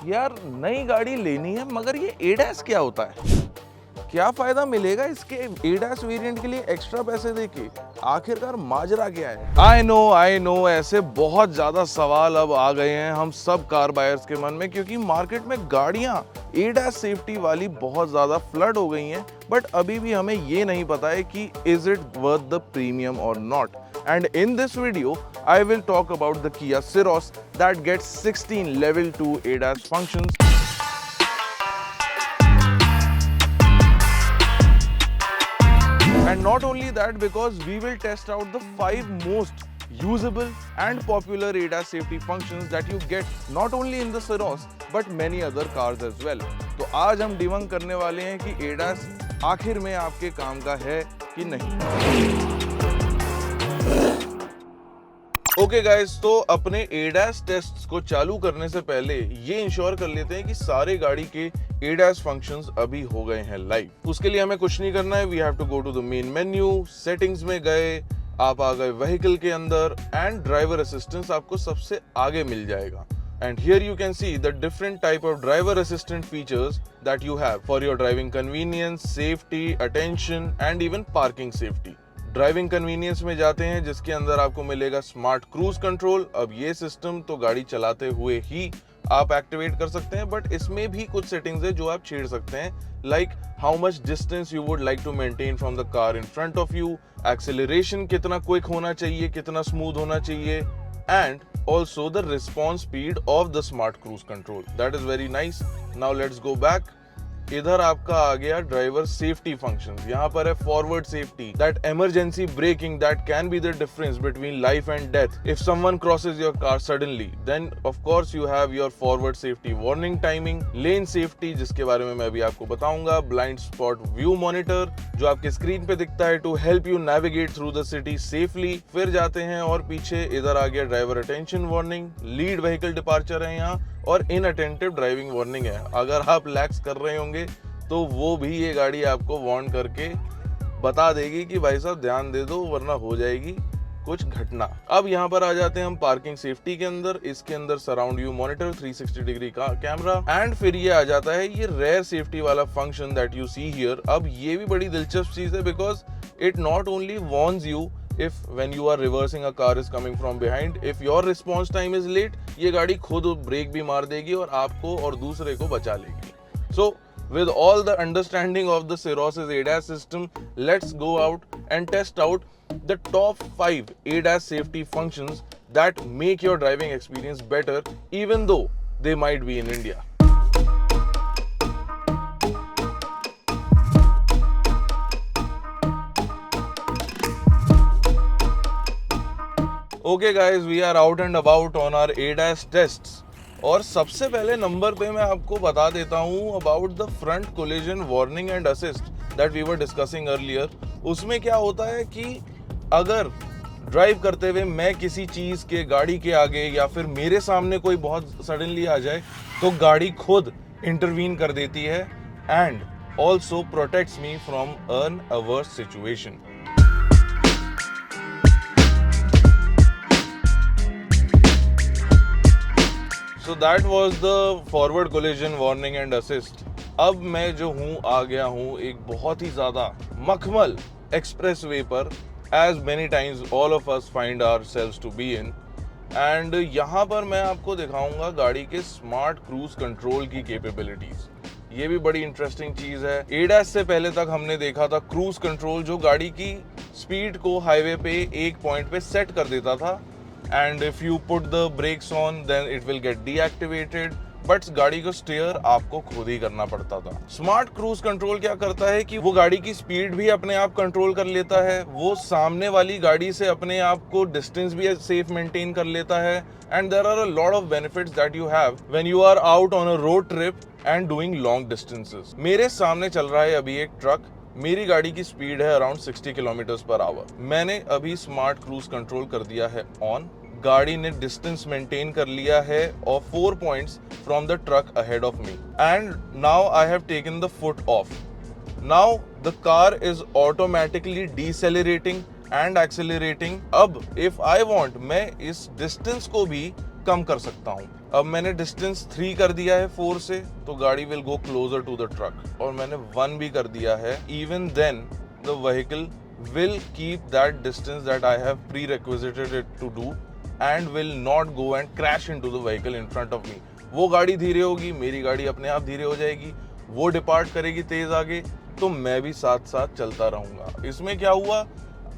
यार नई गाड़ी लेनी है मगर ये एडैस क्या होता है, क्या फायदा मिलेगा इसके एडैस वेरिएंट के लिए एक्स्ट्रा पैसे देके, आखिरकार माजरा क्या है। आई नो ऐसे बहुत ज्यादा सवाल अब आ गए हैं हम सब कार बायर्स के मन में, क्योंकि मार्केट में गाड़ियां एडैस सेफ्टी वाली बहुत ज्यादा फ्लड हो गई हैं, बट अभी भी हमें ये नहीं पता है कि is it worth the premium और not. And in this video, I will talk about the Kia Ceros that gets 16 Level 2 ADAS functions. And not only that, because we will test out the 5 most usable and popular ADAS safety functions that you get not only in the Ceros but many other cars as well. तो आज हम debunk करने वाले हैं कि ADAS आखिर में आपके काम का है कि नहीं। ओके गाइस, तो अपने एडैस टेस्ट्स को चालू करने से पहले ये इंश्योर कर लेते हैं कि सारे गाड़ी के एडैस फंक्शंस अभी हो गए हैं लाइव। उसके लिए हमें कुछ नहीं करना है, we have to go to the main menu, settings में गए, आप आ गए व्हीकल के अंदर एंड ड्राइवर असिस्टेंस आपको सबसे आगे मिल जाएगा। And here you can see the different type of driver assistant features that you have for your driving convenience, safety, attention and even parking safety. Driving convenience में जाते हैं जिसके अंदर आपको मिलेगा स्मार्ट क्रूज कंट्रोल। अब ये सिस्टम तो गाड़ी चलाते हुए ही आप एक्टिवेट कर सकते हैं, बट इसमें भी कुछ सेटिंग्स है जो आप छेड़ सकते हैं, like how much distance you would like to maintain from the car in front of you, acceleration कितना क्विक होना चाहिए, कितना स्मूथ होना चाहिए, and also the response speed of the smart cruise control. That is very nice. Now let's go back. इधर आपका आ गया driver safety functions. यहाँ पर है forward safety, that emergency braking that can be the difference between life and death if someone crosses your car suddenly, then of course you have your forward safety warning timing, lane safety जिसके बारे में मैं अभी आपको बताऊंगा, blind spot view monitor जो आपके screen पे दिखता है to help you navigate through the city safely. फिर जाते हैं और पीछे इधर आ गया driver attention warning, lead vehicle departure है यहाँ, और इनअटेंटिव ड्राइविंग वार्निंग है। अगर आप लैक्स कर रहे होंगे तो वो भी ये गाड़ी आपको वार्न करके बता देगी कि भाई साहब ध्यान दे दो वरना हो जाएगी कुछ घटना। अब यहाँ पर आ जाते हैं हम पार्किंग सेफ्टी के अंदर। इसके अंदर सराउंड व्यू मॉनिटर, 360 डिग्री का कैमरा, एंड फिर ये आ जाता है ये रेयर सेफ्टी वाला function that you see here. अब ये भी बड़ी दिलचस्प चीज है because it not only warns you if when you are reversing a car is coming from behind, if your response time is late, ये गाड़ी खुद ब्रेक भी मार देगी और आपको और दूसरे को बचा लेगी। So with all the understanding of the Ceros' ADAS system, let's go out and test out the top 5 ADAS safety functions that make your driving experience better even though they might be in India. Okay guys, we are out and about on our ADAS tests. और सबसे पहले number पे मैं आपको बता देता हूँ about the front collision warning and assist that we were discussing earlier. उसमें क्या होता है कि अगर ड्राइव करते हुए मैं किसी चीज़ के गाड़ी के आगे या फिर मेरे सामने कोई बहुत सडनली आ जाए तो गाड़ी खुद इंटरवीन कर देती है and also protects me from an adverse situation. So that was the forward collision warning and assist. अब मैं जो हूँ आ गया हूँ एक बहुत ही ज़्यादा मखमल एक्सप्रेस वे पर, as many times all of us find ourselves to be in. And यहाँ पर मैं आपको दिखाऊंगा गाड़ी के स्मार्ट क्रूज कंट्रोल की कैपेबिलिटीज। ये भी बड़ी इंटरेस्टिंग चीज़ है। एडैस से पहले तक हमने देखा था क्रूज कंट्रोल जो गाड़ी की स्पीड को हाईवे पे एक पॉइंट पे सेट कर देता था, and if you put the brakes on then it will get deactivated, but गाड़ी को स्टीयर आपको खुद ही करना पड़ता था। स्मार्ट क्रूज कंट्रोल क्या करता है कि वो गाड़ी की स्पीड भी अपने आप कंट्रोल कर लेता है, वो सामने वाली गाड़ी से अपने आप को डिस्टेंस भी सेफ मेंटेन कर लेता है, and there are a lot of benefits that you have when you are out on a road trip and doing long distances. मेरे सामने चल रहा है अभी एक ट्रक, मेरी गाड़ी की स्पीड है अराउंड 60 किलोमीटर पर आवर। मैंने अभी स्मार्ट क्रूज कंट्रोल कर दिया है ऑन, गाड़ी ने डिस्टेंस मेंटेन कर लिया है और 4 points from the truck ahead of me, and now I have taken the foot off. Now the car is automatically decelerating and accelerating. अब इफ आई वांट मैं इस डिस्टेंस को भी कम कर सकता हूँ। अब मैंने डिस्टेंस 3 कर दिया है 4 से, तो गाड़ी will go closer to the truck. और मैंने 1 भी कर दिया है, even then the vehicle will keep that distance that I have pre requisited it to do and will not go and crash into the vehicle in front of me. वो गाड़ी धीरे होगी, मेरी गाड़ी अपने आप धीरे हो जाएगी, वो डिपार्ट करेगी तेज आगे, तो मैं भी साथ साथ चलता रहूंगा। इसमें क्या हुआ,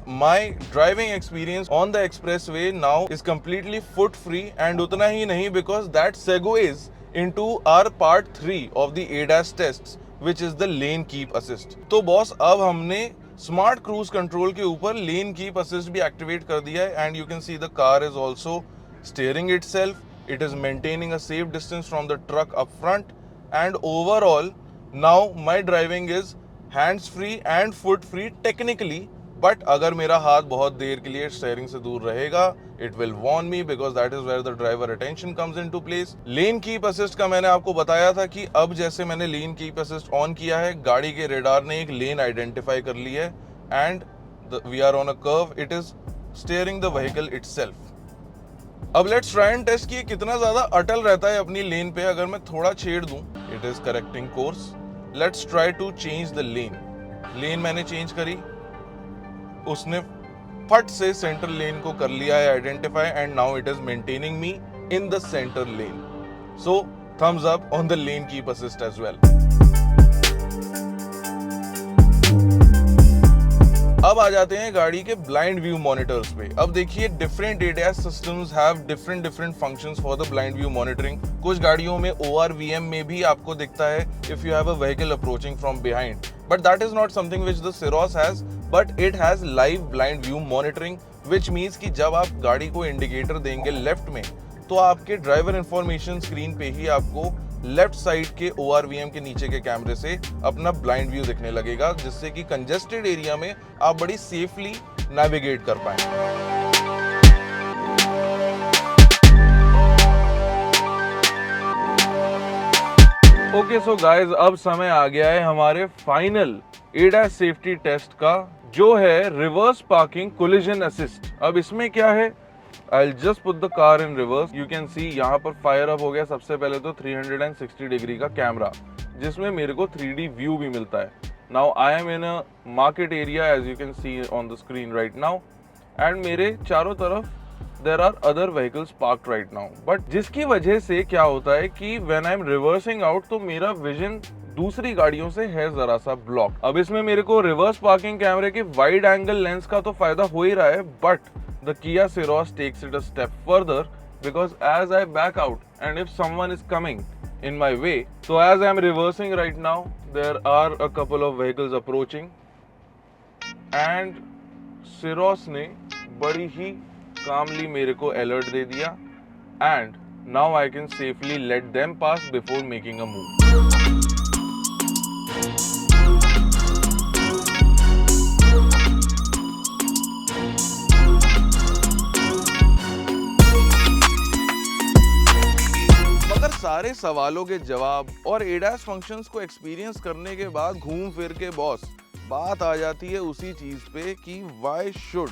My driving experience on the expressway now is completely foot free, and उतना ही नहीं, because that segues into our part 3 of the ADAS tests, which is the lane keep assist. तो बॉस अब हमने स्मार्ट क्रूज कंट्रोल के ऊपर लेन keep assist भी activate कर दिया है, and you can see the car is also steering itself, it is maintaining a safe distance from the truck up front, and overall now my driving is hands free and foot free technically. But अगर मेरा हाथ बहुत देर के लिए steering से दूर रहेगा, it will warn me, because that is where the driver attention comes into place. Lane keep assist का मैंने आपको बताया था कि अब जैसे मैंने लेन कीप असिस्ट ऑन किया है, गाड़ी के रेडार ने एक लेन आइडेंटिफाई कर ली है, and we are on a curve, it is steering the vehicle itself. अब लेट्स ट्राई एंड टेस्ट कि कितना ज्यादा अटल रहता है अपनी लेन पे। अगर मैं थोड़ा छेड़ दूं, it is correcting course. Let's try to change the lane. Lane मैंने चेंज करी, उसने फट से सेंटर लेन को कर लिया है identify, and now it is maintaining me in the centre lane. So thumbs up on the lane keep assist as well. अब आ जाते हैं गाड़ी के ब्लाइंड व्यू मॉनिटर्स पे। अब देखिए, different ADAS systems have different functions for the blind view monitoring. कुछ गाड़ियों में ORVM में भी आपको दिखता है if you have a vehicle approaching from behind, but that is not something which the Syros has, but it has live blind view monitoring, which means कि जब आप गाड़ी को इंडिकेटर देंगे लेफ्ट में, तो आपके ड्राइवर इंफॉर्मेशन स्क्रीन पे ही आपको लेफ्ट साइड के ORVM के नीचे के कैमरे से अपना ब्लाइंड व्यू दिखने लगेगा, जिससे कि कंजेस्टेड एरिया में आप बड़ी सेफली नेविगेट कर पाएं। ओके सो गाइस, अब समय आ गया है हमारे फाइनल ADAS सेफ्टी टेस्ट का, जो है रिवर्स पार्किंग कोलिजन असिस्ट। अब इसमें क्या है, I'll just put the car in reverse. You can see यहाँ पर फायर अप हो गया। सबसे पहले तो 360 डिग्री का कैमरा, जिसमें मेरे को 3D व्यू भी मिलता है। Now I am in a market area, as you can see on the screen right now, and मेरे चारों तरफ there are other vehicles parked right now. But जिसकी वजह से क्या होता है कि when I'm reversing out, तो मेरा विजन दूसरी गाड़ियों से है जरा सा ब्लॉक। अब इसमें मेरे को रिवर्स पार्किंग कैमरे के वाइड एंगल लेंस का तो फायदा हो ही रहा है, but the Kia Syros takes it a step further, because as I back out and if someone is coming in my way, so as I am reversing right now, there are a couple of vehicles approaching, and Syros ने बड़ी ही calmly मेरे को alert दे दिया, and now I can safely let them pass before making a move. सारे सवालों के जवाब और ADAS फंक्शंस को एक्सपीरियंस करने के बाद घूम फिर के बॉस बात आ जाती है उसी चीज पे कि why should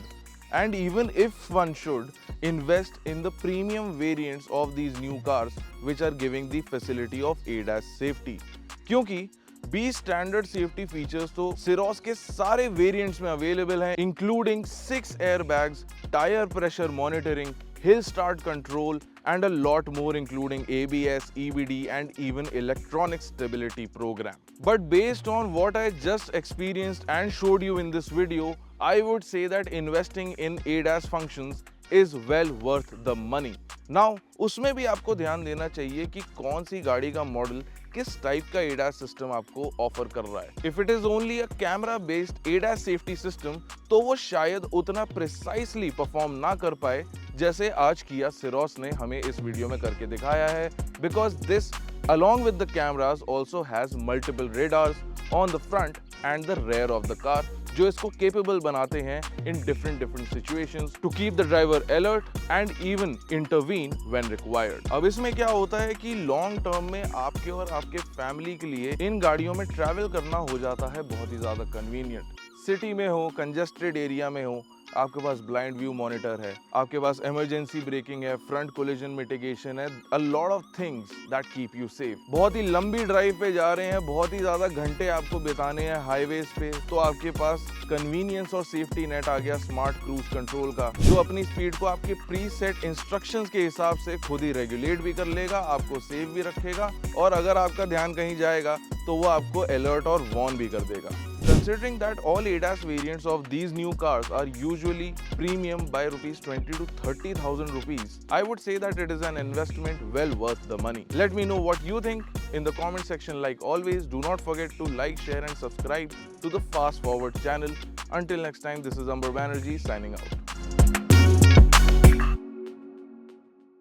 and even if one should invest in the premium variants of these new cars which are giving the facility of ADAS safety। क्योंकि 20 स्टैंडर्ड सेफ्टी फीचर्स तो Syros के सारे वेरिएंट्स में अवेलेबल हैं, including 6 airbags, tyre pressure monitoring, hill start control, and a lot more including ABS, EBD, and even electronic stability program. But based on what I just experienced and showed you in this video, I would say that investing in ADAS functions is well worth the money. Now, उसमें भी आपको ध्यान देना चाहिए कि कौन सी गाड़ी का मॉडल किस टाइप का ADAS सिस्टम आपको ऑफर कर रहा है। If it is only a camera based ADAS safety system, तो वो शायद उतना प्रिसाइसली परफॉर्म ना कर पाए जैसे आज किया Syros ने हमें इस वीडियो में करके दिखाया है, because this along with the cameras also has multiple radars on the front and the rear of the car, जो इसको capable बनाते हैं in different situations to keep the driver alert and even intervene when required। अब इसमें क्या होता है कि लॉन्ग टर्म में आपके और आपके फैमिली के लिए इन गाड़ियों में ट्रैवल करना हो जाता है बहुत ही ज़्यादा कन्वीनियंट। सिटी में हो, कंजेस्टेड एरिया में हो, आपके पास ब्लाइंड व्यू मॉनिटर है, आपके पास इमरजेंसी ब्रेकिंग है, फ्रंट कोलिजन मिटिगेशन है, अ lot of things that keep you safe. बहुत ही लंबी ड्राइव पे जा रहे हैं, बहुत ही ज्यादा घंटे आपको बिताने हैं हाईवेज पे, तो आपके पास कन्वीनियंस और सेफ्टी नेट आ गया स्मार्ट क्रूज कंट्रोल का, जो अपनी स्पीड को आपके प्री सेट इंस्ट्रक्शंस के हिसाब से खुद ही रेगुलेट भी कर लेगा, आपको सेफ भी रखेगा, और अगर आपका ध्यान कहीं जाएगा तो वो आपको अलर्ट और वार्न भी कर देगा। Considering that all ADAS variants of these new cars are usually premium by rupees 20 to 30,000 rupees, I would say that it is an investment well worth the money. Let me know what you think in the comment section. Like always, do not forget to like, share and subscribe to the Fast Forward channel. Until next time, this is Amber Banerjee signing out.